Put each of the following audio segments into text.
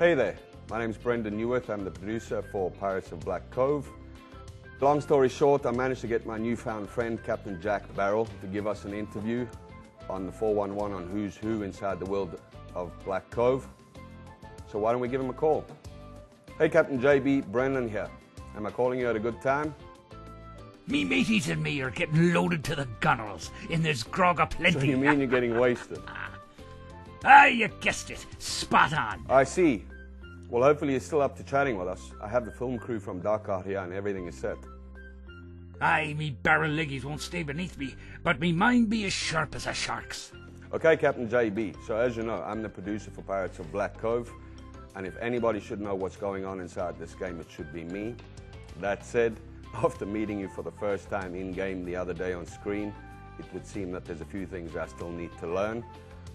Hey there, my name's Brendan Newworth. I'm the producer for Pirates of Black Cove. Long story short, I managed to get my newfound friend, Captain Jack Barrel, to give us an interview on the 411 on who's who inside the world of Black Cove. So why don't we give him a call? Hey Captain JB, Brendan here. Am I calling you at a good time? Me mateys and me are getting loaded to the gunnels, and there's grog aplenty. So you mean you're getting wasted? You guessed it. Spot on. I see. Well, hopefully you're still up to chatting with us. I have the film crew from Dock out here and everything is set. Aye, me barrel leggies won't stay beneath me, but me mind be as sharp as a shark's. Okay, Captain JB. So as you know, I'm the producer for Pirates of Black Cove. And if anybody should know what's going on inside this game, it should be me. That said, after meeting you for the first time in-game the other day on screen, it would seem that there's a few things I still need to learn.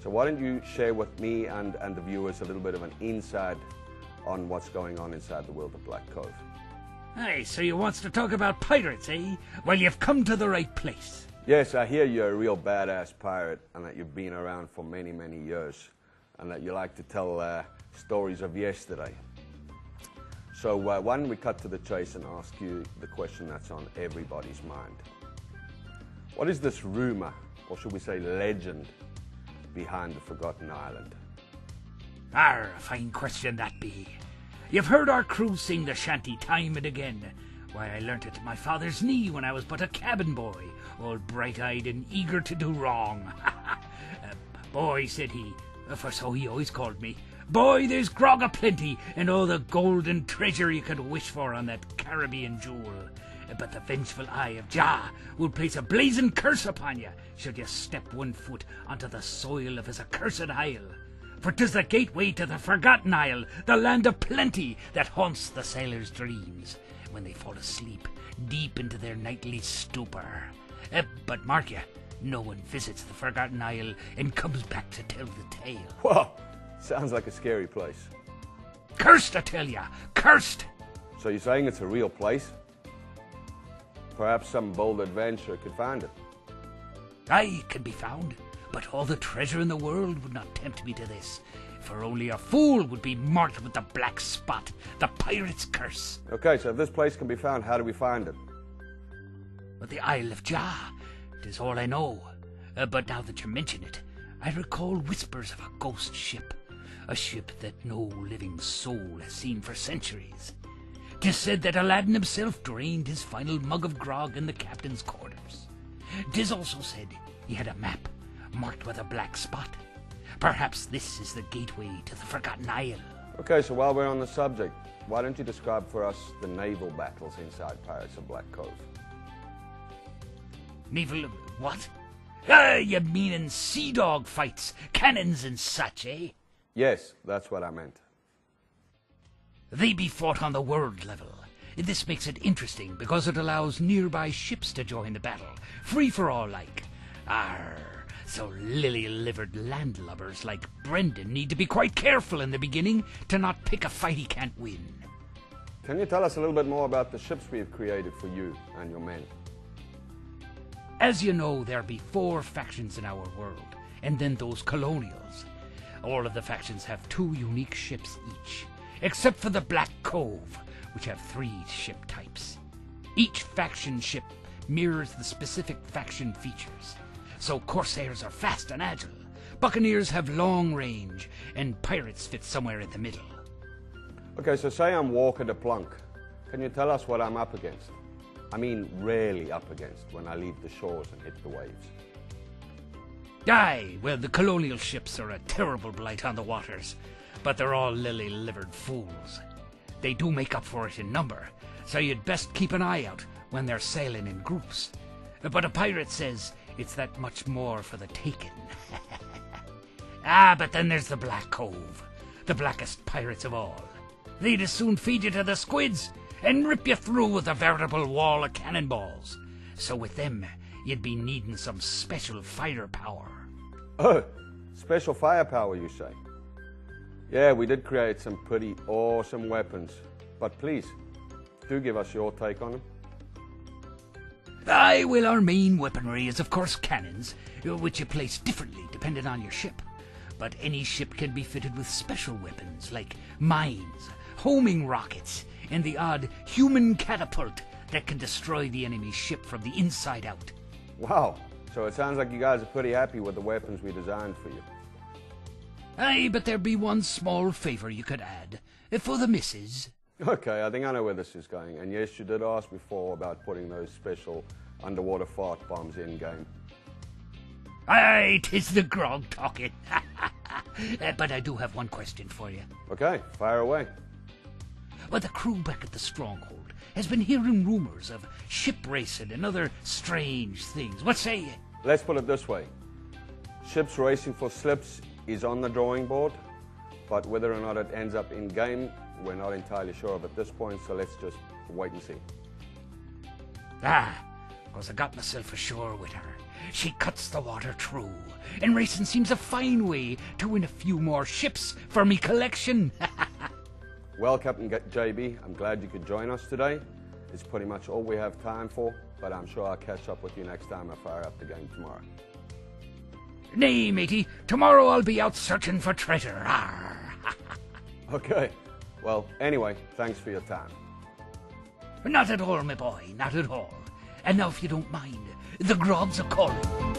So why don't you share with me and the viewers a little bit of an insight on what's going on inside the world of Black Cove. Aye, so you wants to talk about pirates, eh? Well, you've come to the right place. Yes, I hear you're a real badass pirate and that you've been around for many, many years and that you like to tell stories of yesterday. So why don't we cut to the chase and ask you the question that's on everybody's mind. What is this rumor, or should we say legend, behind the Forgotten Island? A fine question that be. You've heard our crew sing the shanty time and again. Why, I learnt it at my father's knee when I was but a cabin boy, all bright-eyed and eager to do wrong. Boy, said he, for so he always called me, boy, there's grog aplenty and all the gold and treasure you could wish for on that Caribbean jewel. But the vengeful eye of Jah will place a blazing curse upon you should you step one foot onto the soil of his accursed isle. For 'tis the gateway to the Forgotten Isle, the land of plenty that haunts the sailors' dreams when they fall asleep deep into their nightly stupor. But mark you, no one visits the Forgotten Isle and comes back to tell the tale. Whoa, sounds like a scary place. Cursed, I tell ya, cursed! So you're saying it's a real place? Perhaps some bold adventurer could find it. Aye, it can be found, but all the treasure in the world would not tempt me to this, for only a fool would be marked with the black spot, the pirate's curse. Okay, so if this place can be found, how do we find it? But the Isle of Jah, 'tis all I know. But now that you mention it, I recall whispers of a ghost ship, a ship that no living soul has seen for centuries. 'Tis said that Aladdin himself drained his final mug of grog in the captain's quarters. 'Tis also said he had a map marked with a black spot. Perhaps this is the gateway to the Forgotten Isle. Okay, so while we're on the subject, why don't you describe for us the naval battles inside Pirates of Black Cove? Naval what? You meanin' sea dog fights, cannons and such, eh? Yes, that's what I meant. They be fought on the world level. This makes it interesting because it allows nearby ships to join the battle, free for all like. So lily-livered landlubbers like Brendan need to be quite careful in the beginning to not pick a fight he can't win. Can you tell us a little bit more about the ships we've created for you and your men? As you know, there be 4 factions in our world, and then those colonials. All of the factions have 2 unique ships each, except for the Black Cove, which have 3 ship types. Each faction ship mirrors the specific faction features. So Corsairs are fast and agile, Buccaneers have long range, and Pirates fit somewhere in the middle. Okay, so say I'm Walker the Plunk. Can you tell us what I'm up against? I mean, really up against when I leave the shores and hit the waves. Aye, well, the colonial ships are a terrible blight on the waters, but they're all lily-livered fools. They do make up for it in number, so you'd best keep an eye out when they're sailing in groups. But a pirate says it's that much more for the taking. But then there's the Black Cove, the blackest pirates of all. They'd as soon feed you to the squids and rip you through with a veritable wall of cannonballs. So with them, you'd be needing some special firepower. Oh, special firepower, you say? Yeah, we did create some pretty awesome weapons. But please, do give us your take on them. Aye, well, our main weaponry is, of course, cannons, which you place differently depending on your ship. but any ship can be fitted with special weapons like mines, homing rockets, and the odd human catapult that can destroy the enemy's ship from the inside out. Wow, so it sounds like you guys are pretty happy with the weapons we designed for you. Aye, but there be one small favor you could add. For the missus. Okay, I think I know where this is going. And yes, you did ask before about putting those special underwater fart bombs in-game. Aye, 'tis the grog talking. But I do have one question for you. Okay, fire away. Well, the crew back at the Stronghold has been hearing rumors of ship racing and other strange things. What say you? Let's put it this way. Ships racing for slips is on the drawing board, but whether or not it ends up in-game, we're not entirely sure of at this point, so let's just wait and see. Because I got myself ashore with her. She cuts the water through, and racing seems a fine way to win a few more ships for me collection. Well, Captain JB, I'm glad you could join us today. It's pretty much all we have time for, but I'm sure I'll catch up with you next time I fire up the game tomorrow. Nay, matey, tomorrow I'll be out searching for treasure. Okay, well, anyway, thanks for your time. Not at all, my boy, not at all. And now, if you don't mind, the grog's a calling.